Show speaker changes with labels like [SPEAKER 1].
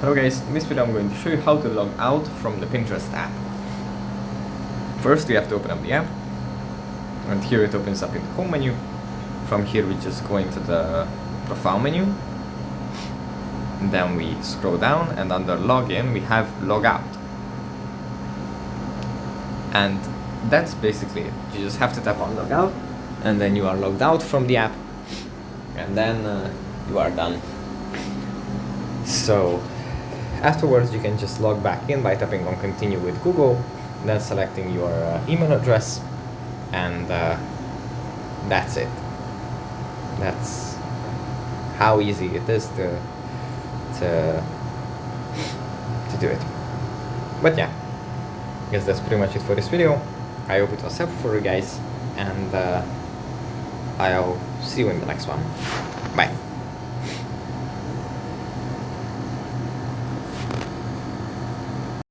[SPEAKER 1] Hello guys, in this video I'm going to show you how to log out from the Pinterest app. First we have to open up the app, and here it opens up in the home menu. From here we just go into the profile menu, and then we scroll down, and under login we have logout. And that's basically it. You just have to tap on logout, and then you are logged out from the app, and then you are done. So afterwards you can just log back in by tapping on continue with Google, then selecting your email address, and that's it. That's how easy it is to do it. But yeah, I guess that's pretty much it for this video. I hope it was helpful for you guys, and I'll see you in the next one. Bye.